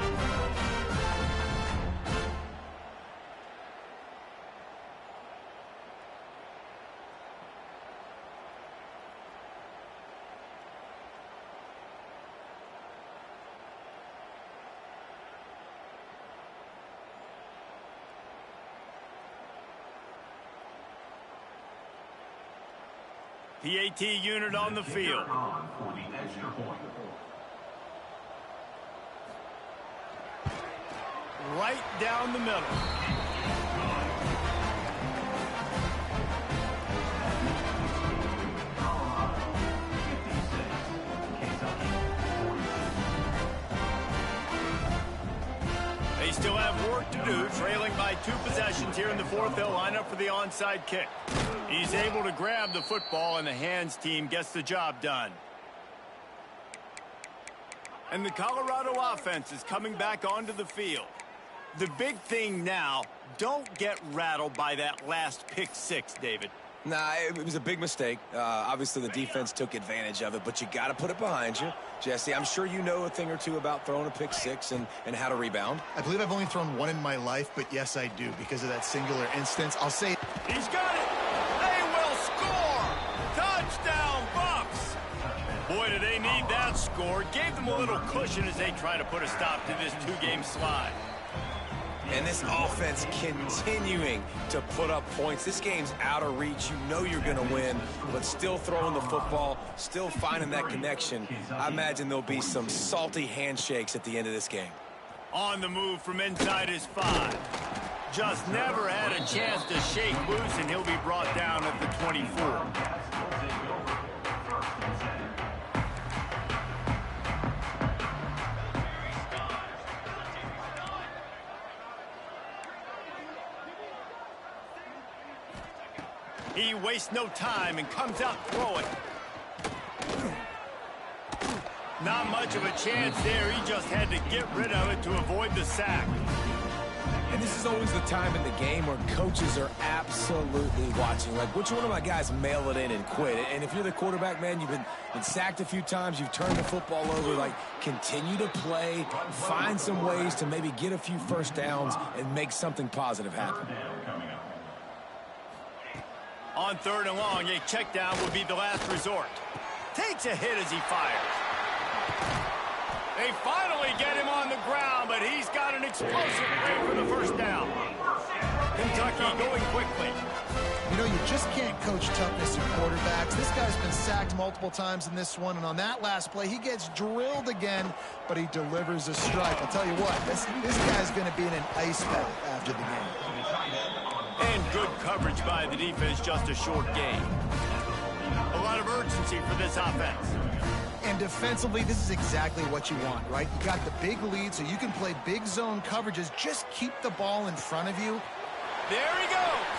PAT unit on the field. Right down the middle. They still have work to do, trailing by 2 possessions here in the 4th. They'll line up for the onside kick. He's able to grab the football, and the hands team gets the job done. And the Colorado offense is coming back onto the field. The big thing now, don't get rattled by that last pick 6, David. Nah, it was a big mistake. Obviously, the defense took advantage of it, but you got to put it behind you. Jesse, I'm sure you know a thing or two about throwing a pick 6 and how to rebound. I believe I've only thrown 1 in my life, but yes, I do, because of that singular instance. I'll say... He's got it! They will score! Touchdown, Bucks! Boy, do they need that score. Gave them a little cushion as they try to put a stop to this 2-game slide. And this offense continuing to put up points. This game's out of reach. You know you're going to win, but still throwing the football, still finding that connection. I imagine there'll be some salty handshakes at the end of this game. On the move from inside his 5. Just never had a chance to shake loose, and he'll be brought down at the 24. He wastes no time and comes out throwing. Not much of a chance there. He just had to get rid of it to avoid the sack. And this is always the time in the game where coaches are absolutely watching. Like, which one of my guys mail it in and quit? And if you're the quarterback, man, you've been sacked a few times, you've turned the football over. Like, continue to play, find some ways to maybe get a few first downs and make something positive happen. On 3rd and long, a check down would be the last resort. Takes a hit as he fires. They finally get him on the ground, but he's got an explosive play for the first down. Kentucky going quickly. You know, you just can't coach toughness in quarterbacks. This guy's been sacked multiple times in this one, and on that last play, he gets drilled again, but he delivers a strike. I'll tell you what, this guy's going to be in an ice bath after the game. And good coverage by the defense, just a short gain. A lot of urgency for this offense. And defensively, this is exactly what you want, right? You got the big lead, so you can play big zone coverages. Just keep the ball in front of you. There he goes.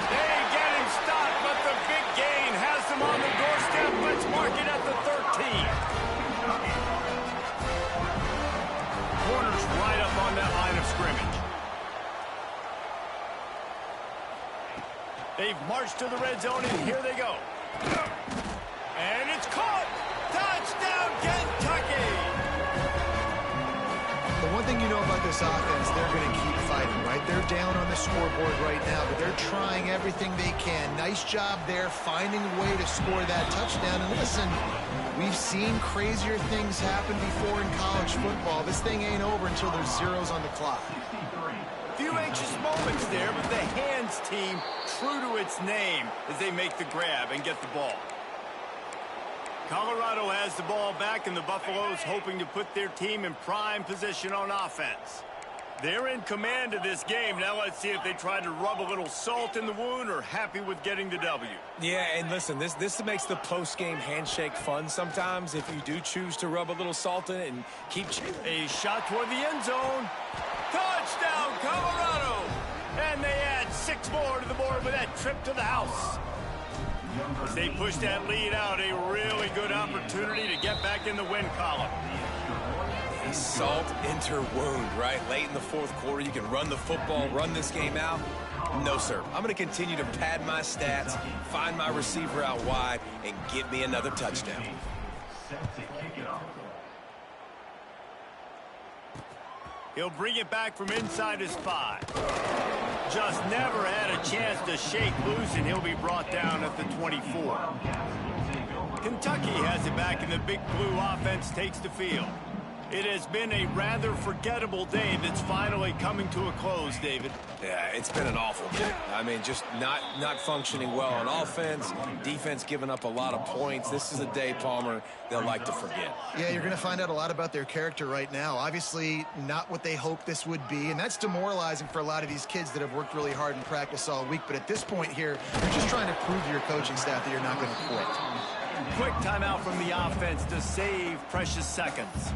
They get him stopped, but the big gain has him on the doorstep. Let's mark it at the 13. Corner's right up on that line of scrimmage. They've marched to the red zone, and here they go. And it's caught! Touchdown, Kentucky! The one thing you know about this offense, they're going to keep fighting, right? They're down on the scoreboard right now, but they're trying everything they can. Nice job there, finding a way to score that touchdown. And listen, we've seen crazier things happen before in college football. This thing ain't over until there's zeros on the clock. Few anxious moments there, but the hands team true to its name as they make the grab and get the ball. Colorado has the ball back, and the Buffaloes hoping to put their team in prime position on offense. They're in command of this game. Now let's see if they try to rub a little salt in the wound or happy with getting the W. Yeah, and listen, this makes the post-game handshake fun sometimes if you do choose to rub a little salt in it and keep... A shot toward the end zone. Touchdown, Colorado! And they add 6 more to the board with that trip to the house. As they push that lead out, a really good opportunity to get back in the win column. A salt enter wound, right? Late in the 4th quarter, you can run the football, run this game out. No, sir. I'm going to continue to pad my stats, find my receiver out wide, and get me another touchdown. He'll bring it back from inside his 5. Just never had a chance to shake loose, and he'll be brought down at the 24. Kentucky has it back, and the big blue offense takes the field. It has been a rather forgettable day that's finally coming to a close, David. Yeah, it's been an awful day. I mean, just not functioning well on offense, defense giving up a lot of points. This is a day, Palmer, they'll like to forget. Yeah, you're going to find out a lot about their character right now. Obviously, not what they hoped this would be, and that's demoralizing for a lot of these kids that have worked really hard in practice all week. But at this point here, you're just trying to prove to your coaching staff that you're not going to quit. Quick timeout from the offense to save precious seconds.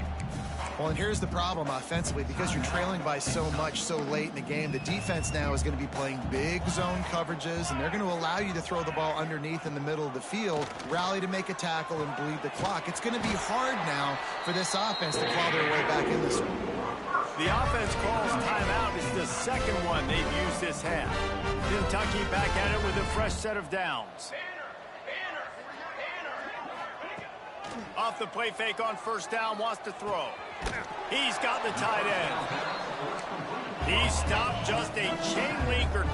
Well, and here's the problem offensively. Because you're trailing by so much so late in the game, the defense now is going to be playing big zone coverages, and they're going to allow you to throw the ball underneath in the middle of the field, rally to make a tackle, and bleed the clock. It's going to be hard now for this offense to claw their way back in this one. The offense calls timeout. It's the second one they've used this half. Kentucky back at it with a fresh set of downs. Off the play fake on first down, wants to throw. He's got the tight end. He stopped just a chain link or 2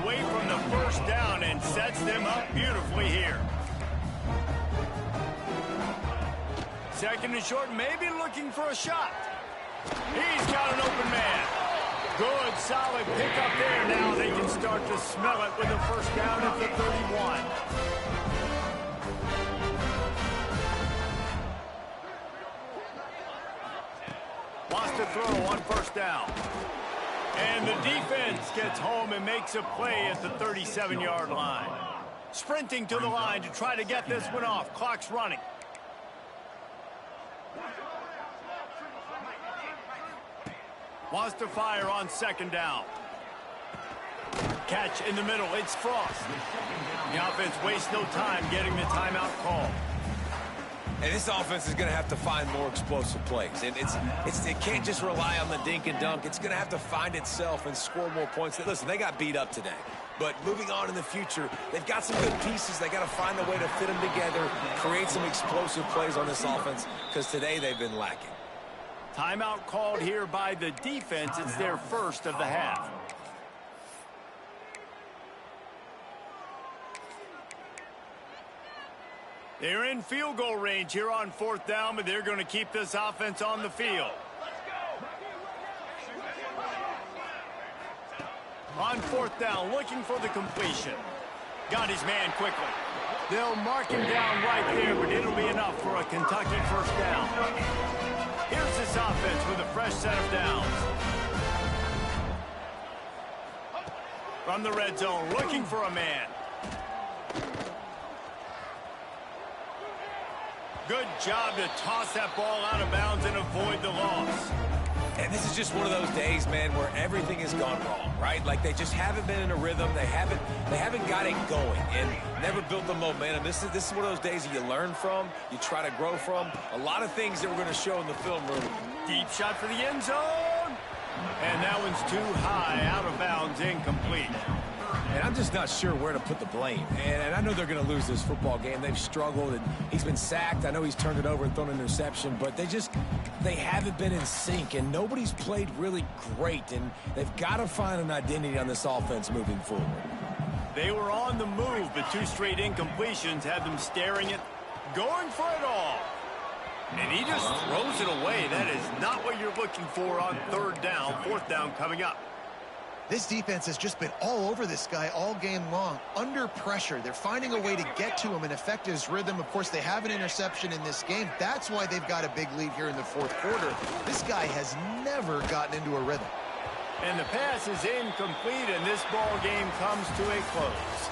away from the first down and sets them up beautifully here. Second and short, maybe looking for a shot. He's got an open man. Good, solid pickup there. Now they can start to smell it with a first down at the 31. Wants to throw on first down. And the defense gets home and makes a play at the 37-yard line. Sprinting to the line to try to get this one off. Clock's running. Wants to fire on second down. Catch in the middle. It's Frost. The offense wastes no time getting the timeout call. And this offense is going to have to find more explosive plays. And it can't just rely on the dink and dunk. It's going to have to find itself and score more points. Listen, they got beat up today. But moving on in the future, they've got some good pieces. They got to find a way to fit them together, create some explosive plays on this offense, because today they've been lacking. Timeout called here by the defense. It's their first of the half. They're in field goal range here on 4th down, but they're going to keep this offense on the field. On 4th down, looking for the completion. Got his man quickly. They'll mark him down right there, but it'll be enough for a Kentucky first down. Here's this offense with a fresh set of downs. From the red zone, looking for a man. Good job to toss that ball out of bounds and avoid the loss. And this is just one of those days, man, where everything has gone wrong, right? Like they just haven't been in a rhythm. They haven't got it going and never built the momentum. This is one of those days that you learn from, you try to grow from. A lot of things that we're going to show in the film room. Deep shot for the end zone. And that one's too high, out of bounds, incomplete. And I'm just not sure where to put the blame. And I know they're going to lose this football game. They've struggled, and he's been sacked. I know he's turned it over and thrown an interception, but they haven't been in sync, and nobody's played really great. And they've got to find an identity on this offense moving forward. They were on the move, but 2 straight incompletions had them staring at going for it all. And he just throws it away. That is not what you're looking for on 3rd down, 4th down coming up. This defense has just been all over this guy all game long. Under pressure, they're finding a way to get to him and affect his rhythm. Of course, they have an interception in this game. That's why they've got a big lead here in the 4th quarter. This guy has never gotten into a rhythm. And the pass is incomplete, and this ball game comes to a close.